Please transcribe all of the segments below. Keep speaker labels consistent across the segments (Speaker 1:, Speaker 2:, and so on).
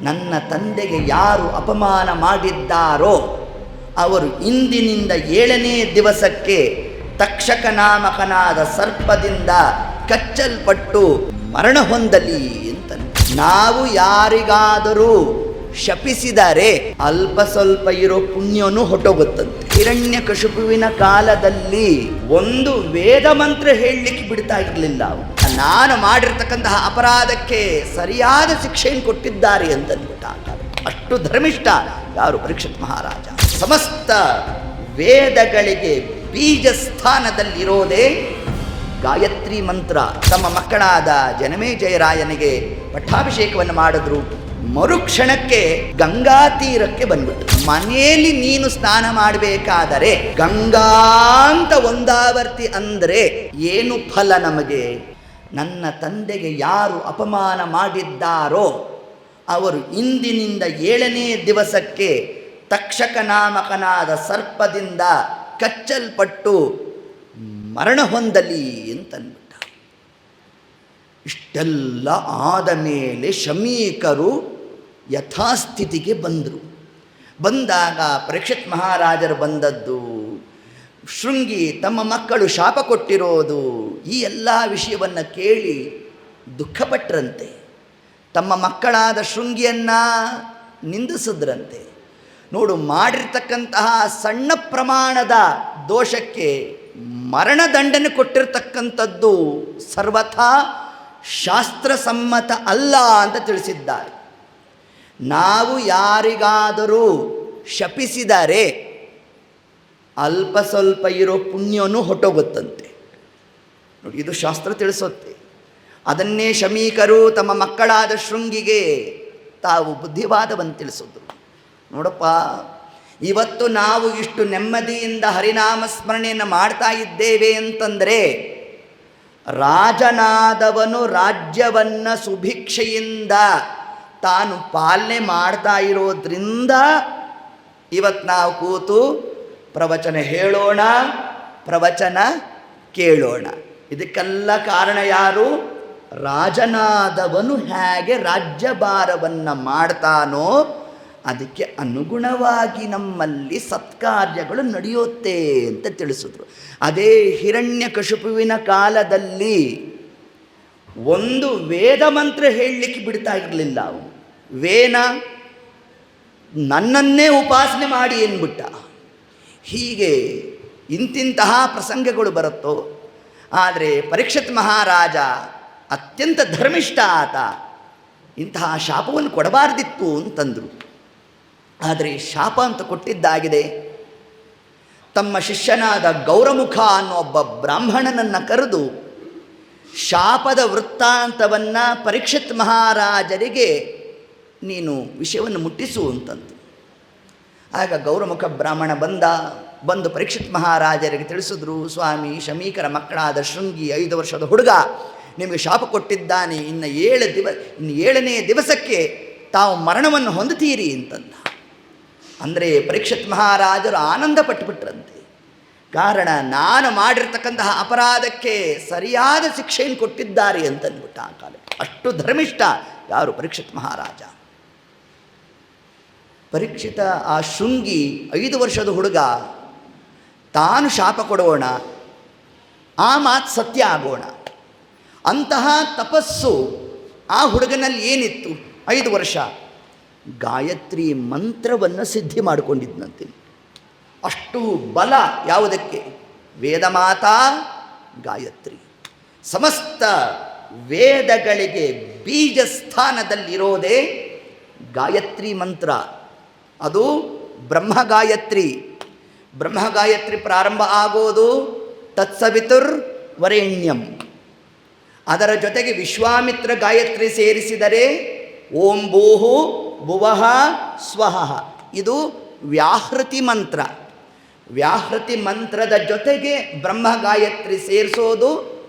Speaker 1: ನನ್ನ ತಂದೆಗೆ ಯಾರು ಅಪಮಾನ ಮಾಡಿದ್ದಾರೋ ಅವರು ಇಂದಿನಿಂದ 7ನೇ ದಿವಸಕ್ಕೆ ತಕ್ಷಕ ನಾಮಕನಾದ ಸರ್ಪದಿಂದ ಕಚ್ಚಲ್ಪಟ್ಟು ಮರಣ ಹೊಂದಲಿ ಅಂತ. ನಾವು ಯಾರಿಗಾದರೂ ಶಪಿಸಿದರೆ ಅಲ್ಪ ಸ್ವಲ್ಪ ಇರೋ ಪುಣ್ಯನೂ ಹೊಟ್ಟೋಗುತ್ತಂತೆ. ಹಿರಣ್ಯಕಶಿಪುವಿನ ಕಾಲದಲ್ಲಿ ಒಂದು ವೇದ ಮಂತ್ರ ಹೇಳಲಿಕ್ಕೆ ಬಿಡ್ತಾ ಇರಲಿಲ್ಲ. ನಾನು ಮಾಡಿರ್ತಕ್ಕಂತಹ ಅಪರಾಧಕ್ಕೆ ಸರಿಯಾದ ಶಿಕ್ಷೆಯನ್ನು ಕೊಟ್ಟಿದ್ದಾರೆ ಅಂತಂದ್ಬಿಟ್ಟ. ಅಷ್ಟು ಧರ್ಮಿಷ್ಠ ಯಾರು? ಪರೀಕ್ಷಿತ್ ಮಹಾರಾಜ. ಸಮಸ್ತ ವೇದಗಳಿಗೆ ಬೀಜ ಸ್ಥಾನದಲ್ಲಿರೋದೇ ಗಾಯತ್ರಿ ಮಂತ್ರ. ತಮ್ಮ ಮಕ್ಕಳಾದ ಜನಮೇಜಯರಾಯನಿಗೆ ಪಟ್ಟಾಭಿಷೇಕವನ್ನು ಮಾಡಿದ್ರು. ಮರುಕ್ಷಣಕ್ಕೆ ಗಂಗಾ ತೀರಕ್ಕೆ ಬಂದ್ಬಿಟ್ಟು, ಮನೆಯಲ್ಲಿ ನೀನು ಸ್ನಾನ ಮಾಡಬೇಕಾದರೆ ಗಂಗಾ ಅಂತ ಒಂದಾವರ್ತಿ ಅಂದರೆ ಏನು ಫಲ ನಮಗೆ? ನನ್ನ ತಂದೆಗೆ ಯಾರು ಅಪಮಾನ ಮಾಡಿದ್ದಾರೋ ಅವರು ಇಂದಿನಿಂದ 7ನೇ ದಿವಸಕ್ಕೆ ತಕ್ಷಕ ನಾಮಕನಾದ ಸರ್ಪದಿಂದ ಕಚ್ಚಲ್ಪಟ್ಟು ಮರಣ ಹೊಂದಲಿ ಅಂತನ್ಬಿಟ್ಟ. ಇಷ್ಟೆಲ್ಲ ಆದ ಮೇಲೆ ಶಮೀಕರು ಯಥಾಸ್ಥಿತಿಗೆ ಬಂದರು. ಬಂದಾಗ ಪರೀಕ್ಷಿತ್ ಮಹಾರಾಜರು ಬಂದದ್ದು, ಶೃಂಗಿ ತಮ್ಮ ಮಕ್ಕಳು ಶಾಪ ಕೊಟ್ಟಿರೋದು, ಈ ಎಲ್ಲ ವಿಷಯವನ್ನು ಕೇಳಿ ದುಃಖಪಟ್ಟರಂತೆ. ತಮ್ಮ ಮಕ್ಕಳಾದ ಶೃಂಗಿಯನ್ನು ನಿಂದಿಸಿದ್ರಂತೆ. ನೋಡು, ಮಾಡಿರ್ತಕ್ಕಂತಹ ಸಣ್ಣ ಪ್ರಮಾಣದ ದೋಷಕ್ಕೆ ಮರಣದಂಡನೆ ಕೊಟ್ಟಿರ್ತಕ್ಕಂಥದ್ದು ಸರ್ವಥಾ ಶಾಸ್ತ್ರಸಮ್ಮತ ಅಲ್ಲ ಅಂತ ತಿಳಿಸಿದ್ದಾರೆ. ನಾವು ಯಾರಿಗಾದರೂ ಶಪಿಸಿದರೆ ಅಲ್ಪ ಸ್ವಲ್ಪ ಇರೋ ಪುಣ್ಯನೂ ಹೊಟ್ಟೋಗುತ್ತಂತೆ. ನೋಡಿ, ಇದು ಶಾಸ್ತ್ರ ತಿಳಿಸುತ್ತೆ. ಅದನ್ನೇ ಶಮೀಕರು ತಮ್ಮ ಮಕ್ಕಳಾದ ಶೃಂಗಿಗೆ ತಾವು ಬುದ್ಧಿವಾದವನ್ನು ತಿಳಿಸಿದ್ರು. ನೋಡಪ್ಪ, ಇವತ್ತು ನಾವು ಇಷ್ಟು ನೆಮ್ಮದಿಯಿಂದ ಹರಿನಾಮ ಸ್ಮರಣೆಯನ್ನು ಮಾಡ್ತಾ ಇದ್ದೇವೆ ಅಂತಂದರೆ ರಾಜನಾದವನು ರಾಜ್ಯವನ್ನು ಸುಭಿಕ್ಷೆಯಿಂದ ತಾನು ಪಾಲನೆ ಮಾಡ್ತಾ ಇರೋದ್ರಿಂದ ಇವತ್ತು ನಾವು ಕೂತು ಪ್ರವಚನ ಹೇಳೋಣ, ಪ್ರವಚನ ಕೇಳೋಣ. ಇದಕ್ಕೆಲ್ಲ ಕಾರಣ ಯಾರು? ರಾಜನಾದವನು ಹೇಗೆ ರಾಜ್ಯಭಾರವನ್ನು ಮಾಡ್ತಾನೋ ಅದಕ್ಕೆ ಅನುಗುಣವಾಗಿ ನಮ್ಮಲ್ಲಿ ಸತ್ಕಾರ್ಯಗಳು ನಡೆಯುತ್ತೆ ಅಂತ ತಿಳಿಸಿದ್ರು. ಅದೇ ಹಿರಣ್ಯಕಶಿಪುವಿನ ಕಾಲದಲ್ಲಿ ಒಂದು ವೇದ ಮಂತ್ರ ಹೇಳಲಿಕ್ಕೆ ಬಿಡ್ತಾ ಇರಲಿಲ್ಲ. ಅವನು ವೇನ ನನ್ನನ್ನೇ ಉಪಾಸನೆ ಮಾಡಿ ಎಂದ್ಬಿಟ್ಟ. ಹೀಗೆ ಇಂತಿಂತಹ ಪ್ರಸಂಗಗಳು ಬರುತ್ತೋ. ಆದರೆ ಪರೀಕ್ಷಿತ್ ಮಹಾರಾಜ ಅತ್ಯಂತ ಧರ್ಮಿಷ್ಠ ಆತ, ಇಂತಹ ಶಾಪವನ್ನು ಕೊಡಬಾರ್ದಿತ್ತು ಅಂತಂದರು. ಆದರೆ ಶಾಪ ಅಂತ ಕೊಟ್ಟಿದ್ದಾಗಿದೆ. ತಮ್ಮ ಶಿಷ್ಯನಾದ ಗೌರಮುಖ ಅನ್ನೋ ಒಬ್ಬ ಬ್ರಾಹ್ಮಣನನ್ನು ಕರೆದು ಶಾಪದ ವೃತ್ತಾಂತವನ್ನು ಪರೀಕ್ಷಿತ್ ಮಹಾರಾಜರಿಗೆ ನೀನು ವಿಷಯವನ್ನು ಮುಟ್ಟಿಸು ಅಂತಂದು. ಆಗ ಗೌರಮುಖ ಬ್ರಾಹ್ಮಣ ಬಂದು ಪರೀಕ್ಷಿತ್ ಮಹಾರಾಜರಿಗೆ ತಿಳಿಸಿದ್ರು, ಸ್ವಾಮಿ, ಶಮೀಕರ ಮಕ್ಕಳಾದ ಶೃಂಗಿ 5 ವರ್ಷದ ಹುಡುಗ ನಿಮಗೆ ಶಾಪ ಕೊಟ್ಟಿದ್ದಾನೆ. ಇನ್ನು 7ನೇ ದಿವಸಕ್ಕೆ ತಾವು ಮರಣವನ್ನು ಹೊಂದುತ್ತೀರಿ ಅಂತಂದ. ಅಂದರೆ ಪರೀಕ್ಷಿತ್ ಮಹಾರಾಜರು ಆನಂದ ಪಟ್ಟುಬಿಟ್ರಂತೆ. ಕಾರಣ, ನಾನು ಮಾಡಿರ್ತಕ್ಕಂತಹ ಅಪರಾಧಕ್ಕೆ ಸರಿಯಾದ ಶಿಕ್ಷೆಯನ್ನು ಕೊಟ್ಟಿದ್ದಾರೆ ಅಂತಂದ್ಬಿಟ್ಟ. ಆ ಕಾಲ ಅಷ್ಟು ಧರ್ಮಿಷ್ಠ ಯಾರು? ಪರೀಕ್ಷಿತ್ ಮಹಾರಾಜ. ಪರೀಕ್ಷಿತ ಆ ಶೃಂಗಿ 5 ವರ್ಷದ ಹುಡುಗ ತಾನು ಶಾಪ ಕೊಡೋಣ, ಆ ಮಾತು ಸತ್ಯ ಆಗೋಣ. ಅಂತಹ ತಪಸ್ಸು ಆ ಹುಡುಗನಲ್ಲಿ ಏನಿತ್ತು? 5 ವರ್ಷ ಗಾಯತ್ರಿ ಮಂತ್ರವನ್ನು ಸಿದ್ಧಿ ಮಾಡಿಕೊಂಡಿದ್ದಂತೆ. ಅಷ್ಟು ಬಲ ಯಾವುದಕ್ಕೆ? ವೇದಮಾತಾ ಗಾಯತ್ರಿ. ಸಮಸ್ತ ವೇದಗಳಿಗೆ ಬೀಜ ಸ್ಥಾನದಲ್ಲಿರೋದೇ ಗಾಯತ್ರಿ ಮಂತ್ರ. ಅದು ಬ್ರಹ್ಮಗಾಯತ್ರಿ. ಬ್ರಹ್ಮಗಾಯತ್ರಿ ಪ್ರಾರಂಭ ಆಗೋದು ತತ್ಸವಿತುರ್ ವರೆಣ್ಯಂ. ಅದರ ಜೊತೆಗೆ ವಿಶ್ವಾಮಿತ್ರ ಗಾಯತ್ರಿ ಸೇರಿಸಿದರೆ ಓಂ ಭೂಹು ಭುವಃ ಸ್ವಃ. ಇದು ವ್ಯಾಹೃತಿ ಮಂತ್ರ. ವ್ಯಾಹೃತಿ ಮಂತ್ರದ ಜೊತೆಗೆ ಬ್ರಹ್ಮ ಗಾಯತ್ರಿ ಸೇರಿಸೋದು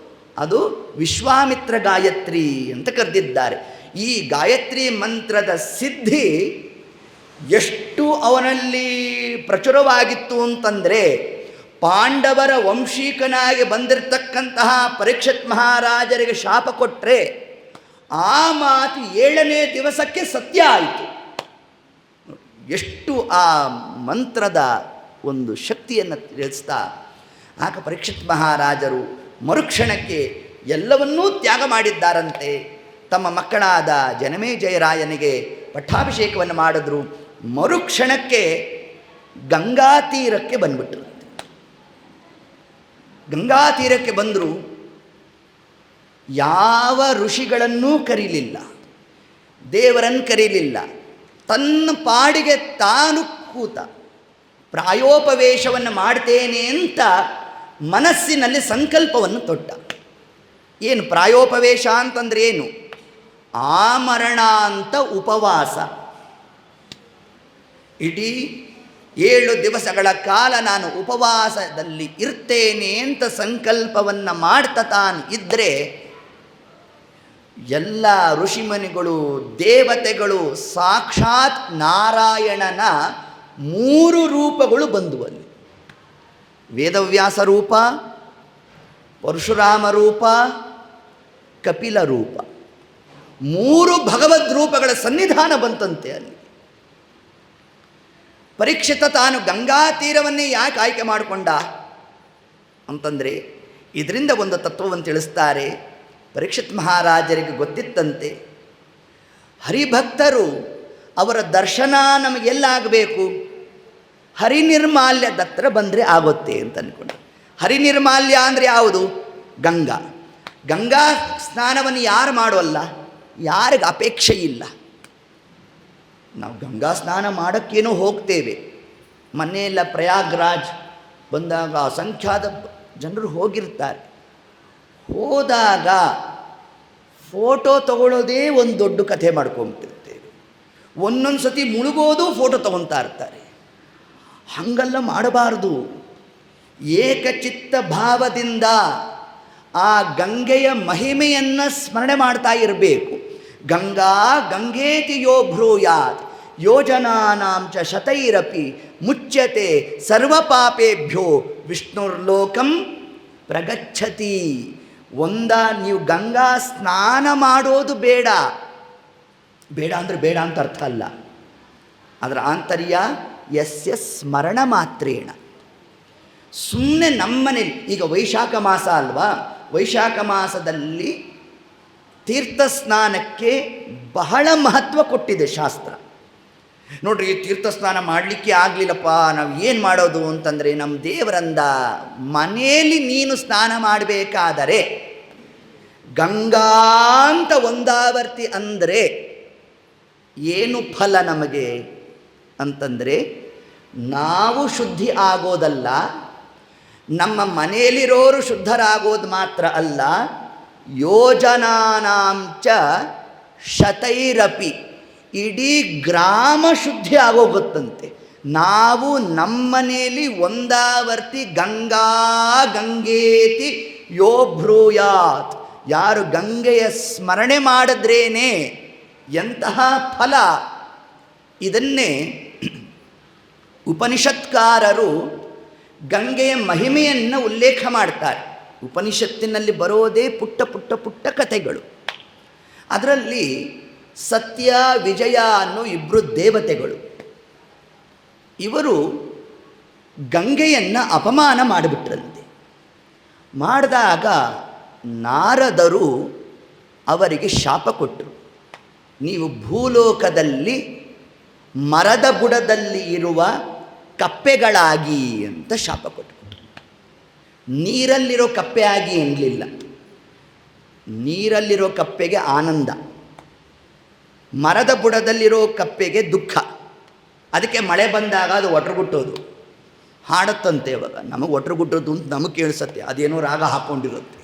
Speaker 1: ಅದು ವಿಶ್ವಾಮಿತ್ರ ಗಾಯತ್ರಿ ಅಂತ ಕರೆದಿದ್ದಾರೆ. ಈ ಗಾಯತ್ರಿ ಮಂತ್ರದ ಸಿದ್ಧಿ ಎಷ್ಟು ಅವನಲ್ಲಿ ಪ್ರಚುರವಾಗಿತ್ತು ಅಂತಂದರೆ, ಪಾಂಡವರ ವಂಶೀಕನಾಗಿ ಬಂದಿರತಕ್ಕಂತಹ ಪರೀಕ್ಷಿತ್ ಮಹಾರಾಜರಿಗೆ ಶಾಪ ಕೊಟ್ಟರೆ ಆ ಮಾತು 7ನೇ ದಿವಸಕ್ಕೆ ಸತ್ಯ ಆಯಿತು. ಎಷ್ಟು ಆ ಮಂತ್ರದ ಒಂದು ಶಕ್ತಿಯನ್ನು ತಿಳಿಸ್ತಾ ಆಗ ಪರೀಕ್ಷಿತ್ ಮಹಾರಾಜರು ಮರುಕ್ಷಣಕ್ಕೆ ಎಲ್ಲವನ್ನೂ ತ್ಯಾಗ ಮಾಡಿದ್ದಾರಂತೆ. ತಮ್ಮ ಮಕ್ಕಳಾದ ಜನಮೇಜಯರಾಯನಿಗೆ ಪಟ್ಟಾಭಿಷೇಕವನ್ನು ಮಾಡಿದ್ರು. ಮರುಕ್ಷಣಕ್ಕೆ ಗಂಗಾ ತೀರಕ್ಕೆ ಬಂದ್ಬಿಟ್ರು. ಗಂಗಾ ತೀರಕ್ಕೆ ಬಂದರು. ಯಾವ ಋಷಿಗಳನ್ನೂ ಕರೀಲಿಲ್ಲ, ದೇವರನ್ನು ಕರೀಲಿಲ್ಲ. ತನ್ನ ಪಾಡಿಗೆ ತಾನು ಕೂತ ಪ್ರಾಯೋಪವೇಶವನ್ನು ಮಾಡ್ತೇನೆ ಅಂತ ಮನಸ್ಸಿನಲ್ಲಿ ಸಂಕಲ್ಪವನ್ನು ತೊಟ್ಟ. ಏನು ಪ್ರಾಯೋಪವೇಶ ಅಂತಂದ್ರೆ ಏನು? ಆಮರಣ ಅಂತ ಉಪವಾಸ. ಇಡೀ 7 ದಿವಸಗಳ ಕಾಲ ನಾನು ಉಪವಾಸದಲ್ಲಿ ಇರ್ತೇನೆ ಅಂತ ಸಂಕಲ್ಪವನ್ನು ಮಾಡ್ತಾ ತಾನು ಇದ್ದರೆ ಎಲ್ಲ ಋಷಿಮುನಿಗಳು, ದೇವತೆಗಳು, ಸಾಕ್ಷಾತ್ ನಾರಾಯಣನ 3 ರೂಪಗಳು ಬಂದುವಲ್ಲಿ. ವೇದವ್ಯಾಸ ರೂಪ, ಪರಶುರಾಮ ರೂಪ, ಕಪಿಲ ರೂಪ, 3 ಭಗವದ್ ರೂಪಗಳ ಸನ್ನಿಧಾನ ಬಂತಂತೆ ಅಲ್ಲಿ. ಪರೀಕ್ಷಿತ ತಾನು ಗಂಗಾ ತೀರವನ್ನೇ ಯಾಕೆ ಆಯ್ಕೆ ಮಾಡಿಕೊಂಡ ಅಂತಂದರೆ ಇದರಿಂದ ಒಂದು ತತ್ವವನ್ನು ತಿಳಿಸ್ತಾರೆ. ಪರೀಕ್ಷಿತ್ ಮಹಾರಾಜರಿಗೆ ಗೊತ್ತಿತ್ತಂತೆ, ಹರಿಭಕ್ತರು ಅವರ ದರ್ಶನ ನಮಗೆಲ್ಲಾಗಬೇಕು? ಹರಿನಿರ್ಮಾಲ್ಯದ ಹತ್ರ ಬಂದರೆ ಆಗುತ್ತೆ ಅಂತ ಅಂದ್ಕೊಂಡು. ಹರಿನಿರ್ಮಾಲ್ಯ ಅಂದರೆ ಯಾವುದು? ಗಂಗಾ. ಗಂಗಾ ಸ್ನಾನವನ್ನು ಯಾರು ಮಾಡೋಲ್ಲ? ಯಾರಿಗೆ ಅಪೇಕ್ಷೆ ಇಲ್ಲ. ನಾವು ಗಂಗಾ ಸ್ನಾನ ಮಾಡೋಕ್ಕೇನೋ ಹೋಗ್ತೇವೆ. ಮೊನ್ನೆಯೆಲ್ಲ ಪ್ರಯಾಗ್ರಾಜ್ ಬಂದಾಗ ಅಸಂಖ್ಯಾತ ಜನರು ಹೋಗಿರ್ತಾರೆ. ಹೋದಾಗ ಫೋಟೋ ತಗೊಳ್ಳೋದೇ ಒಂದು ದೊಡ್ಡ ಕಥೆ ಮಾಡ್ಕೊಂಬಿಟ್ಟಿರ್ತೇವೆ. ಒಂದೊಂದು ಸತಿ ಮುಳುಗೋದು ಫೋಟೋ ತಗೊತಾ ಇರ್ತಾರೆ. ಹಾಗೆಲ್ಲ ಮಾಡಬಾರ್ದು. ಏಕಚಿತ್ತ ಭಾವದಿಂದ ಆ ಗಂಗೆಯ ಮಹಿಮೆಯನ್ನು ಸ್ಮರಣೆ ಮಾಡ್ತಾ ಇರಬೇಕು. ಗಂಗಾ ಗಂಗೇತಿ ಯೋ ಬ್ರೂಯಾತ್ ಯೋಜನಾನಾಂ ಚ ಶತೈರಪಿ ಮುಚ್ಯತೆ ಸರ್ವಪಾಪೇಭ್ಯೋ ವಿಷ್ಣುರ್ಲೋಕಂ ಪ್ರಗಚ್ಚತಿ. ನೀವು ಗಂಗಾ ಸ್ನಾನ ಮಾಡೋದು ಬೇಡ. ಬೇಡ ಅಂದರೆ ಬೇಡ ಅಂತ ಅರ್ಥ ಅಲ್ಲ. ಅದರ ಆಂತರ್ಯ ಯಸ್ಯ ಸ್ಮರಣ ಮಾತ್ರೇಣ. ಸುಮ್ಮನೆ ನಮ್ಮನೇಲಿ ಈಗ ವೈಶಾಖ ಮಾಸ ಅಲ್ವಾ, ವೈಶಾಖ ಮಾಸದಲ್ಲಿ ತೀರ್ಥ ಸ್ನಾನಕ್ಕೆ ಬಹಳ ಮಹತ್ವ ಕೊಟ್ಟಿದೆ ಶಾಸ್ತ್ರ. ನೋಡ್ರಿ, ತೀರ್ಥ ಸ್ನಾನ ಮಾಡಲಿಕ್ಕೆ ಆಗಲಿಲ್ಲಪ್ಪ, ನಾವು ಏನು ಮಾಡೋದು ಅಂತಂದರೆ, ನಮ್ಮ ದೇವರಂದ ಮನೆಯಲ್ಲಿ ನೀನು ಸ್ನಾನ ಮಾಡಬೇಕಾದರೆ ಗಂಗಾ ಅಂತ ಒಂದಾವರ್ತಿ ಅಂದರೆ ಏನು ಫಲ ನಮಗೆ ಅಂತಂದರೆ, ನಾವು ಶುದ್ಧಿ ಆಗೋದಲ್ಲ, ನಮ್ಮ ಮನೆಯಲ್ಲಿರೋರು ಶುದ್ಧರಾಗೋದು ಮಾತ್ರ ಅಲ್ಲ, ಯೋಜನಾನಾಂಚ ಶತೈರಪಿ ಇಡೀ ಗ್ರಾಮ ಶುದ್ಧಿ ಆಗೋಗುತ್ತಂತೆ. ನಾವು ನಮ್ಮನೇಲಿ ಒಂದಾವರ್ತಿ ಗಂಗಾ ಗಂಗೇತಿ ಯೋ ಬ್ರೂಯಾತ್, ಯಾರು ಗಂಗೆಯ ಸ್ಮರಣೆ ಮಾಡಿದ್ರೇನೆ ಎಂತಹ ಫಲ. ಇದನ್ನೇ ಉಪನಿಷತ್ಕಾರರು ಗಂಗೆಯ ಮಹಿಮೆಯನ್ನು ಉಲ್ಲೇಖ ಮಾಡ್ತಾರೆ. ಉಪನಿಷತ್ತಿನಲ್ಲಿ ಬರೋದೇ ಪುಟ್ಟ ಪುಟ್ಟ ಪುಟ್ಟ ಕಥೆಗಳು. ಅದರಲ್ಲಿ ಸತ್ಯ ವಿಜಯ ಅನ್ನೋ 2 ದೇವತೆಗಳು, ಇವರು ಗಂಗೆಯನ್ನು ಅಪಮಾನ ಮಾಡಿಬಿಟ್ರಂತೆ. ಮಾಡಿದಾಗ ನಾರದರು ಅವರಿಗೆ ಶಾಪ ಕೊಟ್ಟರು. ನೀವು ಭೂಲೋಕದಲ್ಲಿ ಮರದ ಬುಡದಲ್ಲಿ ಇರುವ ಕಪ್ಪೆಗಳಾಗಿ ಅಂತ ಶಾಪ ಕೊಟ್ಟರು. ನೀರಲ್ಲಿರೋ ಕಪ್ಪೆ ಆಗಿ ಎನ್ನಲಿಲ್ಲ. ನೀರಲ್ಲಿರೋ ಕಪ್ಪೆಗೆ ಆನಂದ, ಮರದ ಬುಡದಲ್ಲಿರೋ ಕಪ್ಪೆಗೆ ದುಃಖ. ಅದಕ್ಕೆ ಮಳೆ ಬಂದಾಗ ಅದು ಒಟ್ರುಗುಟ್ಟೋದು, ಹಾಡುತ್ತಂತೆ. ಇವಾಗ ನಮಗೆ ಒಟ್ರುಗುಟ್ಟೋದು ಅಂತ ನಮಗೆ ಕೇಳಿಸತ್ತೆ, ಅದೇನೋ ರಾಗ ಹಾಕ್ಕೊಂಡಿರುತ್ತೆ.